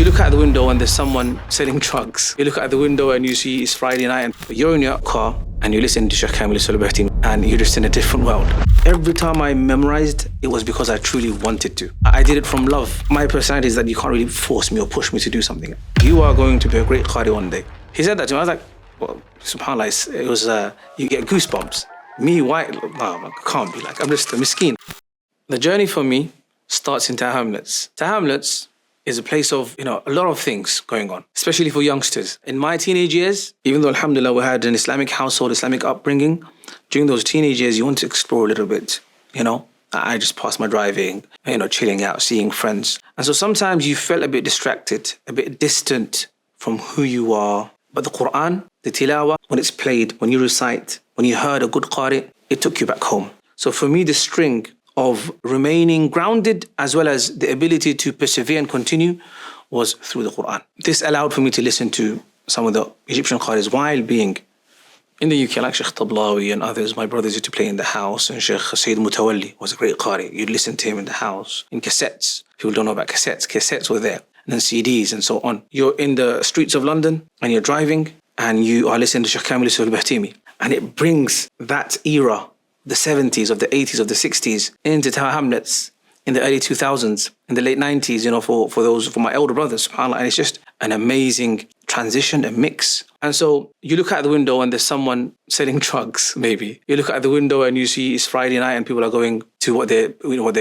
You look out the window and there's someone selling drugs. You look out the window and you see it's Friday night and you're in your car and you listen to Shaykh Ashiq Rahman and you're just in a different world. Every time I memorized, it was because I truly wanted to. I did it from love. My personality is that you can't really force me or push me to do something. You are going to be a great qari one day. He said that to me. I was like, well, subhanAllah, it was, you get goosebumps. Me, why? No, I can't be like, I'm just a miskeen. The journey for me starts in Tower Hamlets. Tower Hamlets is a place of, a lot of things going on, especially for youngsters. In my teenage years, even though alhamdulillah we had an Islamic household, Islamic upbringing, during those teenage years you want to explore a little bit, I just passed my driving, chilling out, seeing friends. And so sometimes you felt a bit distracted, a bit distant from who you are. But the Qur'an, the tilawah, when it's played, when you recite, when you heard a good qari, it took you back home. So for me, the string of remaining grounded as well as the ability to persevere and continue was through the Qur'an. This allowed for me to listen to some of the Egyptian qaris while being in the UK, like Shaykh Tablawi and others. My brothers used to play in the house, and Shaykh Mujawwad was a great qari. You'd listen to him in the house, in cassettes. People don't know about cassettes. Cassettes were there, and then CDs and so on. You're in the streets of London and you're driving and you are listening to Shaykh Ashiq Rahman, and it brings that era, the 70s, of the 80s, of the 60s, into Tower Hamlets in the early 2000s, in the late 90s, for my elder brothers, subhanAllah. And it's just an amazing transition, a mix. And so you look out the window and there's someone selling drugs, maybe. You look out the window and you see it's Friday night and people are going to what they're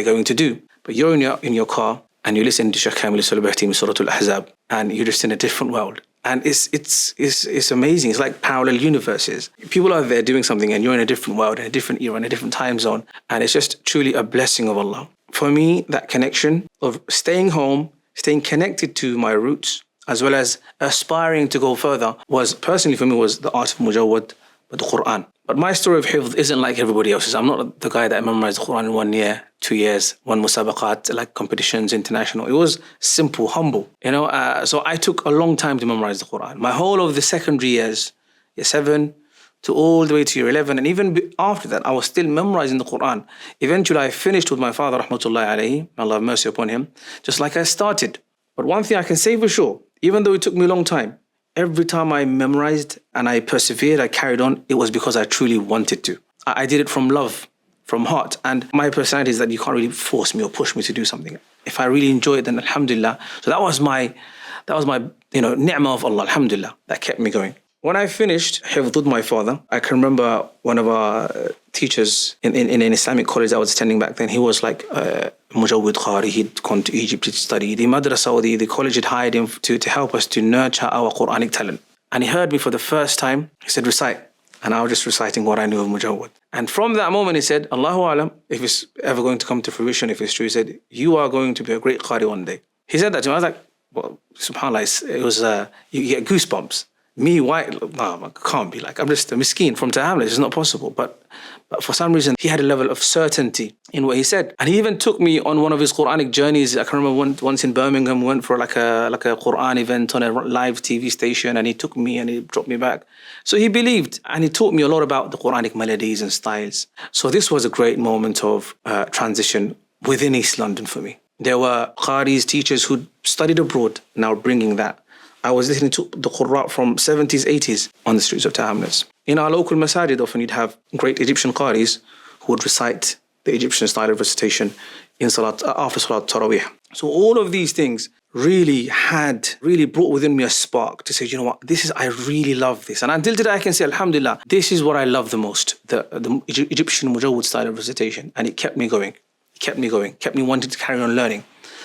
going to do. But you're in your car and you listen to Shaykh Ashiq Rahman, Surah Al-Ahzab, and you're just in a different world. And it's amazing. It's like parallel universes. People are there doing something and you're in a different world, in a different era, in a different time zone. And it's just truly a blessing of Allah. For me, that connection of staying home, staying connected to my roots, as well as aspiring to go further, personally for me was the art of Mujawwad, but the Qur'an. But my story of hifz isn't like everybody else's. I'm not the guy that memorized the Qur'an in 1 year, 2 years, won musabaqat, like competitions, international. It was simple, humble, So I took a long time to memorize the Qur'an. My whole of the secondary years, year 7 to all the way to year 11, and even after that, I was still memorizing the Qur'an. Eventually, I finished with my father, rahmatullahi alayhi, Allah have mercy upon him, just like I started. But one thing I can say for sure, even though it took me a long time, every time I memorized and I persevered, I carried on, it was because I truly wanted to. I did it from love, from heart. And my personality is that you can't really force me or push me to do something. If I really enjoy it, then alhamdulillah. So that was my ni'mah of Allah, alhamdulillah, that kept me going. When I finished hifz with my father, I can remember one of our teachers in an Islamic college I was attending back then. He was like Mujawwad Qari. He'd gone to Egypt to study. The madrasa or the college had hired him to help us to nurture our Quranic talent. And he heard me for the first time. He said, recite. And I was just reciting what I knew of Mujawwad. And from that moment, he said, Allahu Alam, if it's ever going to come to fruition, if it's true, he said, you are going to be a great qari one day. He said that to me. I was like, well, subhanAllah, it was, you get goosebumps. Me, why? No, I can't be like, I'm just a miskeen from Tower Hamlets. It's not possible. But for some reason, he had a level of certainty in what he said. And he even took me on one of his Quranic journeys. I can remember once in Birmingham, we went for like a Qur'an event on a live TV station, and he took me and he dropped me back. So he believed, and he taught me a lot about the Quranic melodies and styles. So this was a great moment of transition within East London for me. There were qaris, teachers who studied abroad, now bringing that. I was listening to the Qur'an from 70s, 80s on the streets of Tower Hamlets. In our local masajid, often you'd have great Egyptian qaris who would recite the Egyptian style of recitation in salat, after Salat Tarawih. So all of these things really brought within me a spark to say, you know what, I really love this. And until today I can say, alhamdulillah, this is what I love the most, the Egyptian Mujawwad style of recitation. And it kept me going, kept me wanting to carry on learning.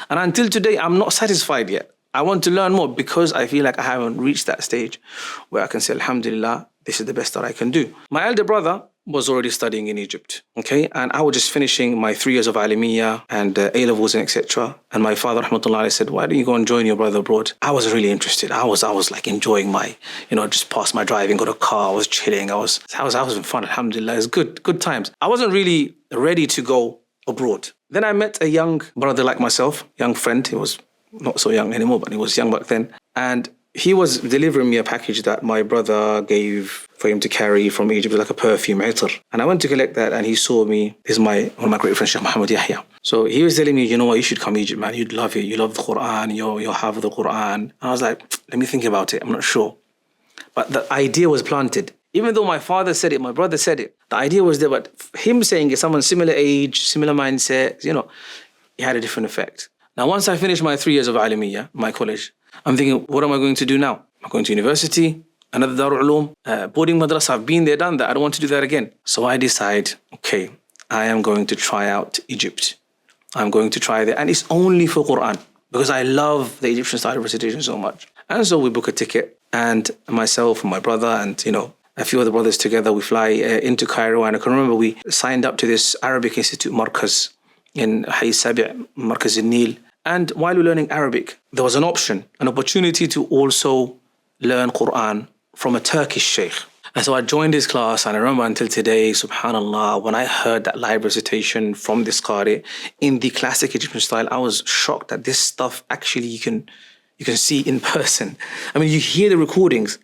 And until today, I'm not satisfied yet. I want to learn more because I feel like I haven't reached that stage where I can say, alhamdulillah, this is the best that I can do. My elder brother was already studying in Egypt, okay? And I was just finishing my 3 years of Alimiyya and A-levels and etc. And my father, rahmatullah, said, why don't you go and join your brother abroad? I was really interested. I was like enjoying my, just passed my driving, got a car, I was chilling. I was having fun, alhamdulillah. It was good times. I wasn't really ready to go abroad. Then I met a young brother like myself, young friend. He was not so young anymore, but he was young back then. And he was delivering me a package that my brother gave for him to carry from Egypt, like a perfume, itar. And I went to collect that, and he saw me. This is one of my great friends, Sheikh Muhammad Yahya. So he was telling me, you know what, you should come to Egypt, man. You'd love it. You love the Quran. You're half of the Quran. And I was like, let me think about it. I'm not sure. But the idea was planted. Even though my father said it, my brother said it, the idea was there. But him saying it, someone similar age, similar mindset, you know, it had a different effect. Now, once I finished my 3 years of Alimiyya, my college, I'm thinking, what am I going to do now? I'm going to university, another Darul Uloom, boarding madrasa. I've been there, done that. I don't want to do that again. So I decide, okay, I am going to try out Egypt. I'm going to try there. And it's only for Quran because I love the Egyptian style of recitation so much. And so we book a ticket, and myself and my brother and, you know, a few other brothers together, we fly into Cairo. And I can remember we signed up to this Arabic Institute Markaz in Hay Sabi' Markaz al-Nil. And while we're learning Arabic, there was an opportunity to also learn Quran from a Turkish sheikh. And so I joined his class, and I remember until today, subhanAllah, when I heard that live recitation from this Qari in the classic Egyptian style, I was shocked that this stuff actually you can see in person. I mean, you hear the recordings.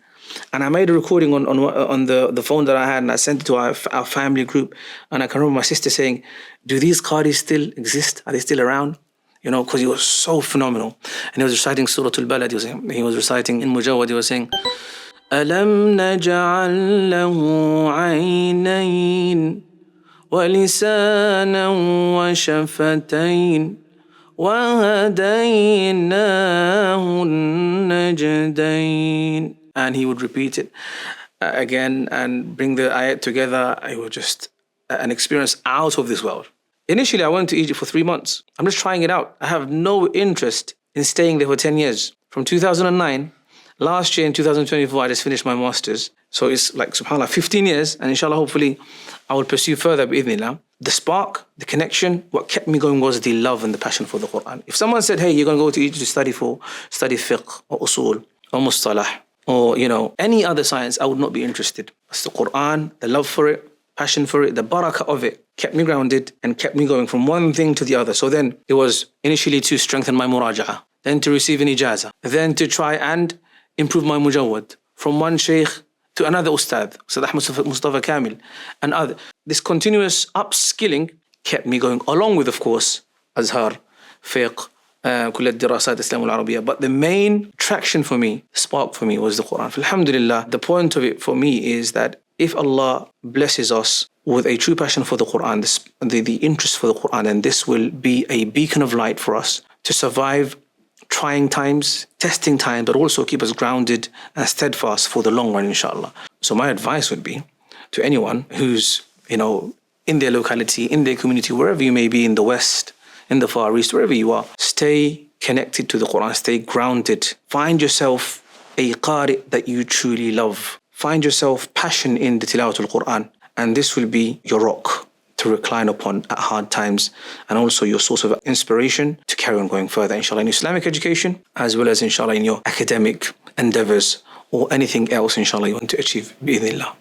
And I made a recording on the phone that I had, and I sent it to our family group. And I can remember my sister saying, do these Qaris still exist? Are they still around? You know, because he was so phenomenal. And he was reciting Surah Al-Balad. He was reciting in Mujawwad. He was saying, أَلَمْ نَجْعَلْ لَهُ عَيْنَيْنِ وَلِسَانًا وَشَفَتَيْنِ وَهَدَيْنَاهُ النَّجْدَيْنِ. And he would repeat it again and bring the ayat together. It was just an experience out of this world. Initially, I went to Egypt for 3 months. I'm just trying it out. I have no interest in staying there for 10 years. From 2009, last year in 2024, I just finished my master's. So it's like, subhanAllah, 15 years. And inshallah, hopefully, I will pursue further, bi'idhnillah. The spark, the connection, what kept me going was the love and the passion for the Quran. If someone said, hey, you're going to go to Egypt to study fiqh or usul or mustalah, or, you know, any other science, I would not be interested. It's the Quran, the love for it, passion for it, the barakah of it kept me grounded and kept me going from one thing to the other. So then it was initially to strengthen my muraja'ah, then to receive an ijazah, then to try and improve my mujawwad from one sheikh to another ustad, Ustad Mustafa Kamil, and other. This continuous upskilling kept me going, along with, of course, Azhar, fiqh, كل الدراسات الإسلام والعربية. But the main traction for me, spark for me, was the Quran. Alhamdulillah, the point of it for me is that if Allah blesses us with a true passion for the Quran, the interest for the Quran, then this will be a beacon of light for us to survive trying times, testing times, but also keep us grounded and steadfast for the long run, inshallah. So my advice would be to anyone who's, you know, in their locality, in their community, wherever you may be, in the West, in the Far East, wherever you are, stay connected to the Quran, stay grounded. Find yourself a qari that you truly love. Find yourself passion in the tilawatul Quran, and this will be your rock to recline upon at hard times, and also your source of inspiration to carry on going further, inshallah, in Islamic education, as well as, inshallah, in your academic endeavors or anything else, inshallah, you want to achieve, bi'idhnillah.